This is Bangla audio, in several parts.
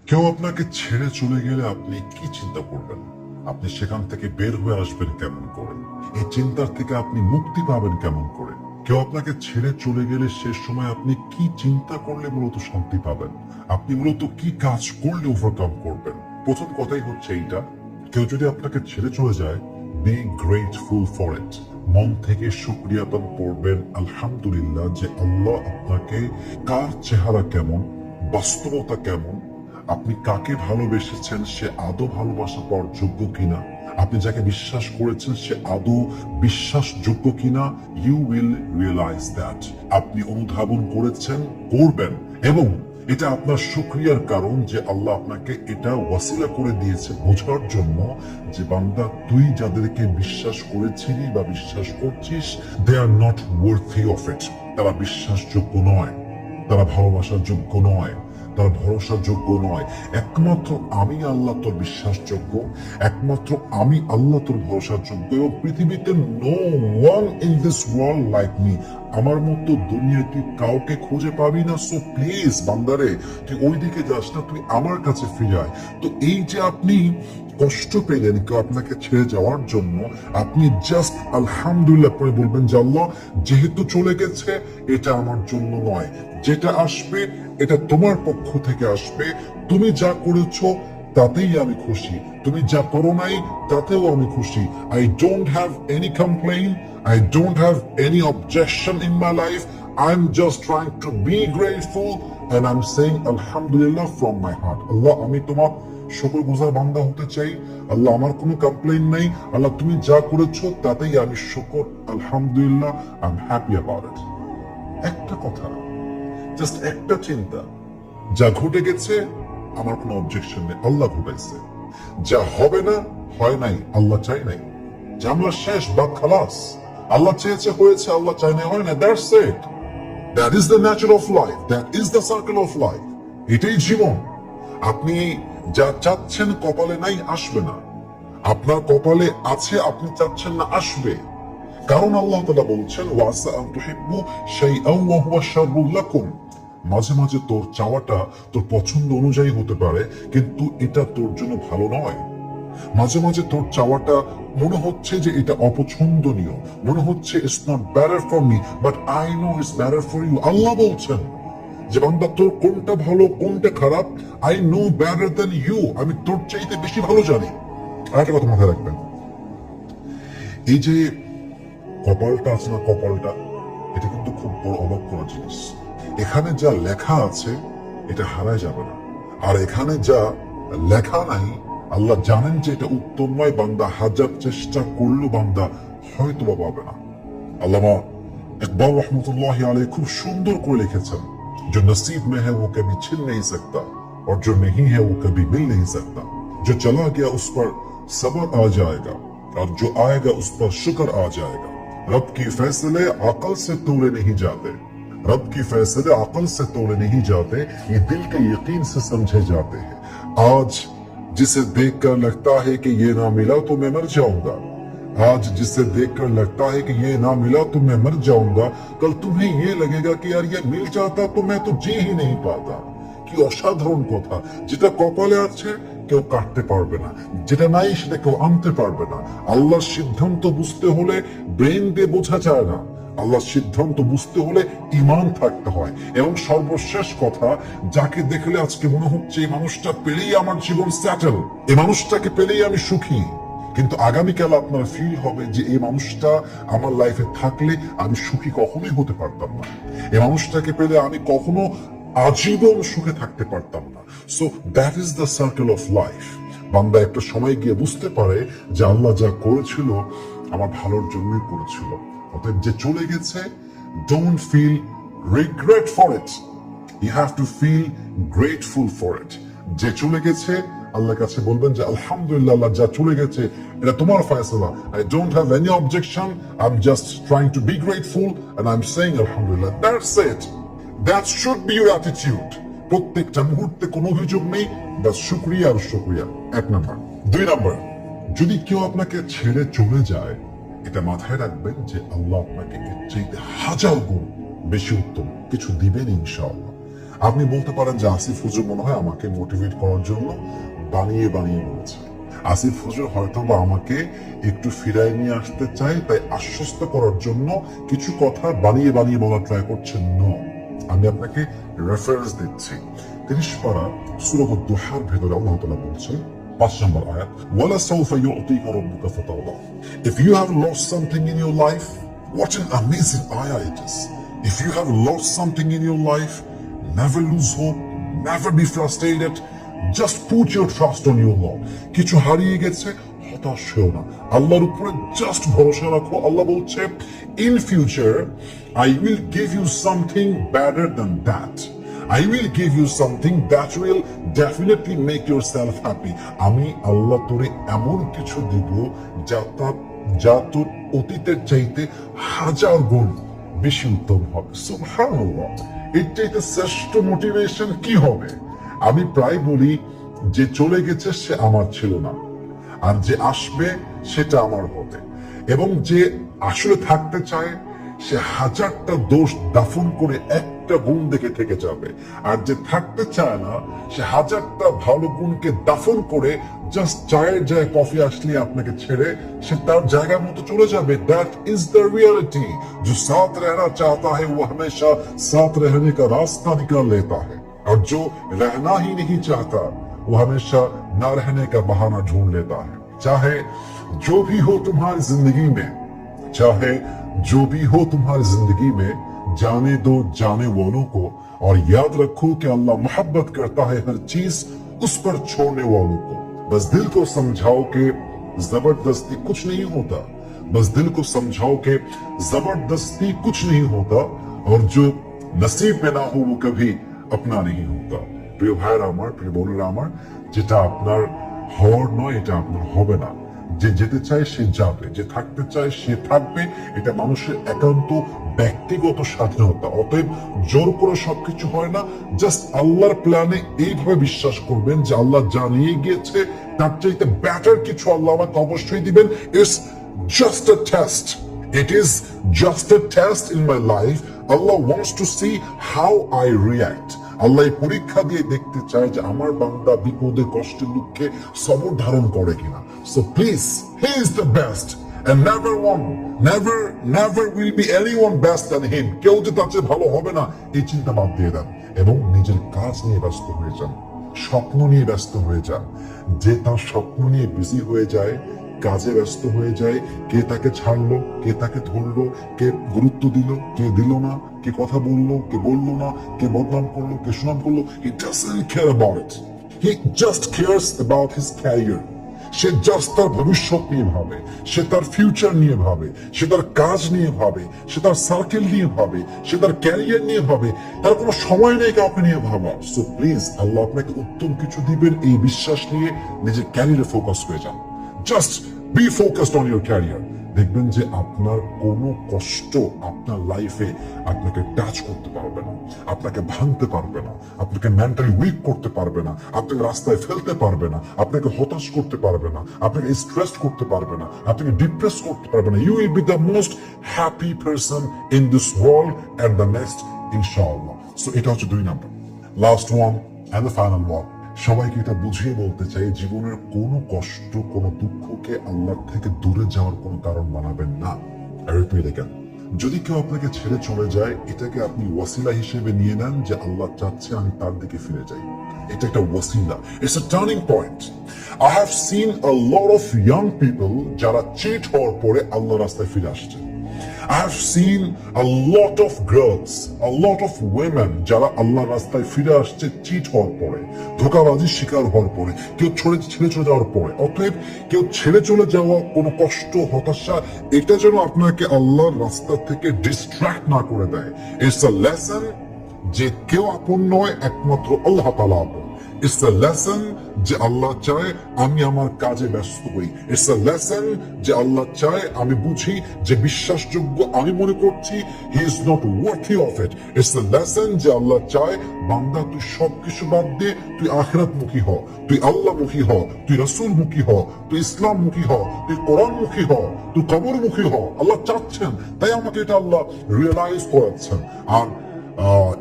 কেউ আপনাকে ছেড়ে চলে গেলে আপনি কি চিন্তা করবেন? আপনি সেখান থেকে বের হয়ে আসবেন কেমন করে? এই চিন্তার থেকে আপনি মুক্তি পাবেন কেমন করে? কেউ আপনাকে ছেড়ে চলে গেলে শেষ সময় আপনি কি চিন্তা করলে মূলত শান্তি পাবেন? আপনি মূলত কি কাজ করলে ওভারকাম করবেন? প্রথম কথাই হচ্ছে এইটা, কেউ যদি আপনাকে ছেড়ে চলে যায়, বি গ্রেটফুল ফর ইট। মন থেকে শুকরিয়াতন করবেন, আলহামদুলিল্লাহ, যে আল্লাহ আপনাকে, কার চেহারা কেমন, বাস্তবতা কেমন, আপনি কাকে ভালোবেসেছেন, সে আদৌ ভালোবাসা পাওয়ার যোগ্য কিনা, আপনি যাকে বিশ্বাস করেছেন সে আদৌ বিশ্বাসযোগ্য কিনা, ইউ উইল রিয়েলাইজ দ্যাট। আপনি অনুধাবন করেছেন, করবেন, এবং এটা আপনার শুকরিয়ার কারণ যে আল্লাহ আপনাকে এটা ওয়াসিলা করে দিয়েছে বোঝার জন্য যে বান্দা, তুই যাদেরকে বিশ্বাস করেছিলি বা বিশ্বাস করছিস, they are not worthy of it. তারা বিশ্বাসযোগ্য নয়, তারা ভালোবাসার যোগ্য নয়, তার ভরসার যোগ্য নয়। একমাত্র আমি আল্লাহ তোর বিশ্বাসযোগ্য, একমাত্র আমি আল্লাহ তোর ভরসার যোগ্য, এবং পৃথিবীতে no one in this world like me. আমার মতো দুনিয়ায় তুই কাউকে খুঁজে পাবি না। সো প্লিজ বান্দারে, তুই ওই দিকে যাস না, তুই আমার কাছে ফিরে আয়। তো এই যে আপনি কষ্ট পেলেন কেউ আপনাকে ছেড়ে যাওয়ার জন্য, আপনি জাস্ট আলহামদুলিল্লাহ করে বলবেন যে আল্লাহ, যেহেতু চলে গেছে এটা আমার জন্য নয়, যেটা আসবে এটা তোমার পক্ষ থেকে আসবে। তুমি যা করেছো তাতেই আমি খুশি, তুমি যা করো নাই তাতেও আমি খুশি। I don't have any complaint, I don't have any objection in my life. I'm just trying to be grateful and I'm saying alhamdulillah from my heart. আল্লাহ, আমি তোমার শুকরগুজার বান্দা হতে চাই। আল্লাহ, আমার কোনো কমপ্লেইন নাই। আল্লাহ, তুমি যা করেছো তাতেই আমি শুকর, আলহামদুলিল্লাহ, I am happy about it. একটা কথা, জাস্ট একটা চিন্তা, যা ঘটে গেছে আমার কোনো অবজেকশন নেই, আল্লাহ ঘটাইছে। যা হবে না, হয় নাই, আল্লাহ চাই নাই। জামলা শেষ, বাদ খালাস। আল্লাহ চেয়েছে হয়েছে, আল্লাহ চাই নাই হয় না। That's it. That is the Nature of life, that is the circle of life. এটাই জীবন। আপনি যা চাচ্ছেন কপালে নাই, আসবে না। আপনার কপালে আছে, আপনি চাচ্ছেন না, আসবে। কারণ আল্লাহ তাআলা বলছেন, ওয়াসা আন তুহিব্বু শাইআন ওয়া হুয়া শাররুল লাকুম। মাঝে মাঝে তোর চাওয়াটা তোর পছন্দ অনুযায়ী হতে পারে, কিন্তু এটা তোর জন্য ভালো নয়। মাঝে মাঝে তোর চাওয়াটা মনে হচ্ছে যে এটা অপছন্দনীয়, মনে হচ্ছে it's not better for me, but I know it's better for you. Allah বলছেন যে বান্দা, তোর কোনটা ভালো কোনটা খারাপ, I know better than you, আমি তোর চাইতে বেশি ভালো জানি। আর একটা কথা মাথায় রাখবেন, এই যে কপালটা আছে না, কপালটা, এটা কিন্তু খুব বড় অবাক করা জিনিস। এখানে যা লেখা আছে এটা হারায় যাবে না, আর এখানে যা লেখা নাই আল্লাহ জানেন যে এটা উত্তম নয়। বান্দা হাজার চেষ্টা করলেও বান্দা হয়তো বা পাবে না। আল্লামা ইকবাল রহমতুল্লাহি আলাইহি খুব সুন্দর করে লিখেছেন, जो नसीब में है वो कभी छिन नहीं सकता और जो नहीं है वो कभी मिल नहीं सकता। जो चला गया उस पर सब्र आ जाएगा और जो आएगा उस पर शुक्र आ जाएगा। रब की फैसले अकल से तोड़े नहीं जाते, रब की फैसले अकल से तोड़े नहीं जाते, ये दिल के यकीन से समझे जाते हैं। आज जिसे देखकर लगता है कि ये ना मिला तो मैं मर जाऊंगा, आज जिसे देखकर लगता है कि ये ना मिला तो मैं मर जाऊंगा, कल तुम्हें ये लगेगा कि यार ये मिल जाता तो मैं तो जी ही नहीं पाता। কি অসাধারণ কথা! যেটা কপালে আছে কেউ কাটতে পারবে না, যেটা নাই সেটা কেউ আনতে পারবে না। আল্লাহর সিদ্ধান্ত বুঝতে হলে ব্রেন দিয়ে বোঝা যায় না, আল্লাহর সিদ্ধান্ত বুঝতে হলে ঈমান থাকতে হয়। এবং সর্বশেষ কথা, যাকে দেখলে আজকে মনে হচ্ছে এই মানুষটা পেলেই আমার জীবন সেটেল, এই মানুষটাকে পেলেই আমি সুখী, কিন্তু আগামীকাল আপনার ফিল হবে যে এই মানুষটা আমার লাইফে থাকলে আমি সুখী কখনোই হতে পারতাম না, এই মানুষটাকে পেলে আমি কখনো আজীবন সুখে থাকতে পারতাম না। So that is the circle of life. বান্দা একটা সময় গিয়ে বুঝতে পারে যে আল্লাহ যা করেছিল আমার ভালোর জন্যই করেছিল। অতএব যে চলে গেছে, don't feel regret for it, you have to feel grateful for it. যে চলে গেছে আল্লাহর কাছে বলবেন যে আলহামদুলিল্লাহ, আল্লাহ যা চলে গেছে এটা তোমার ফয়সালা। I don't have any objection, I'm just trying to be grateful and I'm saying alhamdulillah. That's it. That should be your attitude. প্রত্যেকটা মুহূর্তে কোনো অভিযোগ নেই, বাস শুকরিয়া আর শুকরিয়া। এক নাম্বার। দুই নাম্বার, যদি কেউ আপনাকে ছেড়ে চলে যায়, এটা মাথায় রাখবেন যে আল্লাহ আপনাকে এর চাইতে হাজার গুণ বেশি উত্তম কিছু দিবেন ইনশাআল্লাহ। আপনি বলতে পারেন যে আসিফ হুজুর মনে হয় আমাকে মোটিভেট করার জন্য বানিয়ে বানিয়ে বলেছে। আসিফ হুজুর হয়তো বা আমাকে একটু ফিরায় নিয়ে আসতে চায়, তাই আশ্বস্ত করার জন্য কিছু কথা বানিয়ে বানিয়ে বলা ট্রাই করছেন। নো, আমি আপনাকে রেফারেন্স দিচ্ছি। 30 পারা সূরা দুহার ভেতরে আল্লাহ তাআলা বলছেন 5 নম্বর আয়াত, ওয়ালা সাউফা ইউতিকা রাব্বুকা ফাতারদা। If you have lost something in your life, what an amazing ayah it is. If you have lost something in your life, never lose hope, never be frustrated. Just put your trust on your Lord. কিছু হারিয়ে গেছে, হতাশ হও না, আল্লাহর উপরে জাস্ট ভরসা রাখো। আল্লাহ বলছে, in future I will give you something better than that. I will give you something that will definitely make yourself happy. আমি আল্লাহ তোরে এমন কিছু দিব যা তোর অতীতের চাইতে 1000 গুণ বেশি উত্তম হবে। সুবহানাল্লাহ, এর চাইতে শ্রেষ্ঠ মোটিভেশন কি হবে? আমি প্রায় বলি, যে চলে গেছে সে আমার ছিল না, আর যে আসবে সেটা আমার হবে। এবং যে আসলে থাকতে চায় সে 1000টা দোষ দাফন করে একটা গুণ দেখে থেকে যাবে, আর যে থাকতে চায় না সে 1000টা ভালো গুণকে দাফন করে জাস্ট চায়ের জায়গায় কফি আসলে আপনাকে ছেড়ে সে তার জায়গার মতো চলে যাবে। That is the reality. जो साथ रहना चाहता है वो हमेशा साथ रहने का रास्ता निकाल लेता है, और जो रहना ही नहीं चाहता वो हमेशा ना रहने का बहाना ढूंढ लेता है। चाहे जो भी हो तुम्हारी जिंदगी में, चाहे जो भी हो तुम्हारी जिंदगी में, जाने दो जाने वालों को, और याद रखो कि अल्लाह मोहब्बत करता है हर चीज उस पर छोड़ने वालों को। बस दिल को समझाओ कि जबरदस्ती कुछ नहीं होता, बस दिल को समझाओ कि जबरदस्ती कुछ नहीं होता, और जो नसीब में ना हो वो कभी अपना नहीं होता। প্রিয় ভাইয়েরা আমার, প্রিয় বোনেরা আমার, যেটা আপনার হওয়ার নয় এটা আপনার হবে না। যে যেতে চায় সে যাবে, যে থাকতে চায় সে থাকবে। এটা মানুষের একান্ত ব্যক্তিগত স্বাধীনতা। অতএব জোর করে সবকিছু হয় না। জাস্ট আল্লাহর প্ল্যানে এইভাবে বিশ্বাস করবেন যে আল্লাহ জানিয়ে গিয়েছে তার চাইতে বেটার কিছু আল্লাহ আমাকে অবশ্যই দিবেন। It's just a test. It is just a test in my life. Allah wants to see how I react. আল্লাহ এই পরীক্ষা দিয়ে দেখতে চায় যে আমার বান্দা বিপদে কষ্টে দুঃখে সবর ধারণ করে কিনা। So please, he is the best and never will be anyone best than him. কেউ যে তার চেয়ে ভালো হবে না এই চিন্তা বাদ দিয়ে দেন এবং নিজের কাজ নিয়ে ব্যস্ত হয়ে যান, স্বপ্ন নিয়ে ব্যস্ত হয়ে যান। যে তার স্বপ্ন নিয়ে বিজি হয়ে যায়, কাজে ব্যস্ত হয়ে যায়, কে তাকে ছাড়লো, কে তাকে ধরলো, কে গুরুত্ব দিল, কে দিল না, কে কথা বললো, কে বললো না, কে বদনাম করলো, কে সুনাম করলো, he doesn't care about it. He just cares about his career. Say just তার ভবিষ্যৎ নিয়ে ভাবে, সে তার ফিউচার নিয়ে ভাবে, সে তার কাজ নিয়ে ভাবে, সে তার সার্কেল নিয়ে ভাবে, সে তার ক্যারিয়ার নিয়ে ভাবে। তার কোনো সময় নেই কাউকে নিয়ে ভাবা। সো প্লিজ, আল্লাহ আপনাকে উত্তম কিছু দিবেন এই বিশ্বাস নিয়ে নিজের ক্যারিয়ারে ফোকাস হয়ে যান। Just be focused on your career. দেখবেন যে আপনার কোনো কষ্ট আপনার লাইফে আপনাকে টাচ করতে পারবে না, আপনাকে ভাঙতে পারবে না, আপনাকে মেন্টালি উইক করতে পারবে না, আপনাকে রাস্তায় ফেলতে পারবে না, আপনাকে হতাশ করতে পারবে না, আপনাকে স্ট্রেস করতে পারবে না, আপনাকে ডিপ্রেস করতে পারবে না। You will be the most happy person in this world and the next, ইনশাআল্লাহ। সো এটা হচ্ছে 2 number. Last one and the final one. সবাইকে এটা বুঝিয়ে বলতে চাই, জীবনের কোনো কষ্ট, কোনো দুঃখকে আল্লাহর থেকে দূরে যাওয়ার কোনো কারণ বানাবেন না। দেখেন, যদি কেউ আপনাকে ছেড়ে চলে যায়, এটাকে আপনি ওয়াসিলা হিসেবে নিয়ে নেন যে আল্লাহ চাচ্ছে আমি তার দিকে ফিরে যাই। এটা একটা ওয়াসিলা, it's a turning point. I have seen a lot of young people যারা চিট হওয়ার পরে আল্লাহর রাস্তায় ফিরে আসছে। I have seen a lot of girls, a lot of women যারা আল্লাহর রাস্তায় ফিরে আসছে চিট হওয়ার পরে, ধোঁকাবাজির শিকার হওয়ার পরে, কেউ ছেড়ে চলে যাওয়ার পরে। অতএব কেউ ছেড়ে চলে যাওয়া, কোনো কষ্ট, হতাশা, এটা যেন আপনাকে আল্লাহর রাস্তা থেকে ডিস্ট্রাক্ট না করে দেয়। ইটস আ লেসন যে কেউ আপন নয়, একমাত্র আল্লাহ তাআলা আপন। It's a lesson যে আল্লাহ চায় আমি আমার কাজে ব্যস্ত হই। It's a lesson যে আল্লাহ চায় আমি বুঝি যে বিশ্বাসযোগ্য আমি মনে করছি he is not worthy of it. It's a lesson যে আল্লাহ চায় বান্দা তুই সবকিছু বাদ দে, তুই আখিরাত মুখী হ, তুই আল্লাহ মুখী হ, তুই রাসূল মুখী হ, তুই ইসলাম মুখী হ, তুই কোরআন মুখী হ, তুই কবর মুখী হ। আল্লাহ চাচ্ছেন, তাই আমাকে এটা আল্লাহ রিয়েলাইজ করাচ্ছেন। আর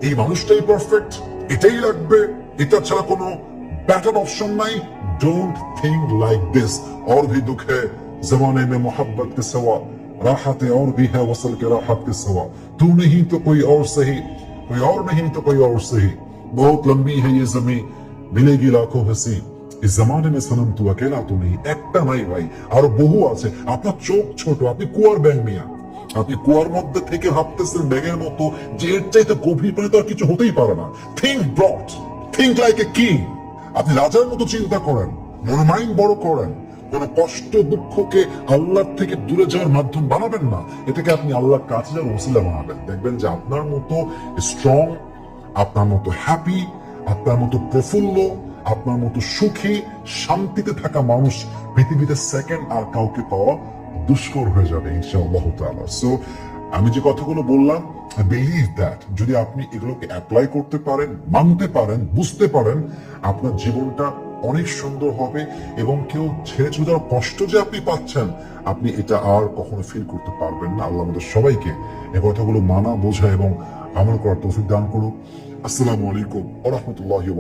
এই মানুষটাই পারফেক্ট, এটাই লাগবে, এটা ছাড়া কোনো बेटर ऑप्शन नहीं। Don't think like this. और भी दुख है जमाने में मोहब्बत के सिवा, राहत और भी है वसल के राहत के सिवा। तू नहीं तो कोई और सही, कोई और नहीं तो कोई और सही। बहुत लंबी है ये जमीन, मिलेगी लाखों हंसी। इस जमाने में सनम तू अकेला तो नहीं, একটা নাই ভাই, আর বহু আছে। আপনার চোখ ছোট, আপনি কুয়ার ব্যাং মিয়া। আপনি কুয়ার মধ্যে থেকে ভাবতেছেন ব্যাঙের মতো যে এর চাইতে গভীর পানি তো আর কিছু হতেই পারে না। Think broad, think like a king. আপনি রাজার মতো চিন্তা করেন, মন মাইন্ড বড় করেন। কোন কষ্ট দুঃখকে আল্লাহর থেকে দূরে যাওয়ার মাধ্যম বানাবেন না, এটাকে আপনি আল্লাহর কাছে যাওয়ার ওসিলা বানাবেন। দেখবেন যে আপনার মতো স্ট্রং, আপনার মতো হ্যাপি, আপনার মতো প্রফুল্ল, আপনার মতো সুখী, শান্তিতে থাকা মানুষ পৃথিবীতে সেকেন্ড আর কাউকে পাওয়া দুষ্কর হয়ে যাবে ইনশাআল্লাহ তাআলা। সো আমি যে কথাগুলো বললাম, I believe that যদি আপনি এগুলোকে অ্যাপ্লাই করতে পারেন, মানতে পারেন, বুঝতে পারেন, আপনার জীবনটা অনেক সুন্দর হবে এবং কেউ ছেড়ে চলে যাওয়ার কষ্ট যে আপনি পাচ্ছেন, আপনি এটা আর কখনো ফিল করতে পারবেন না। আল্লাহ আমাদের সবাইকে এই কথাগুলো মানা, বোঝা এবং আমল করার তৌফিক দান করুন। আসসালামু আলাইকুম ওয়া রাহমাতুল্লাহি ওয়া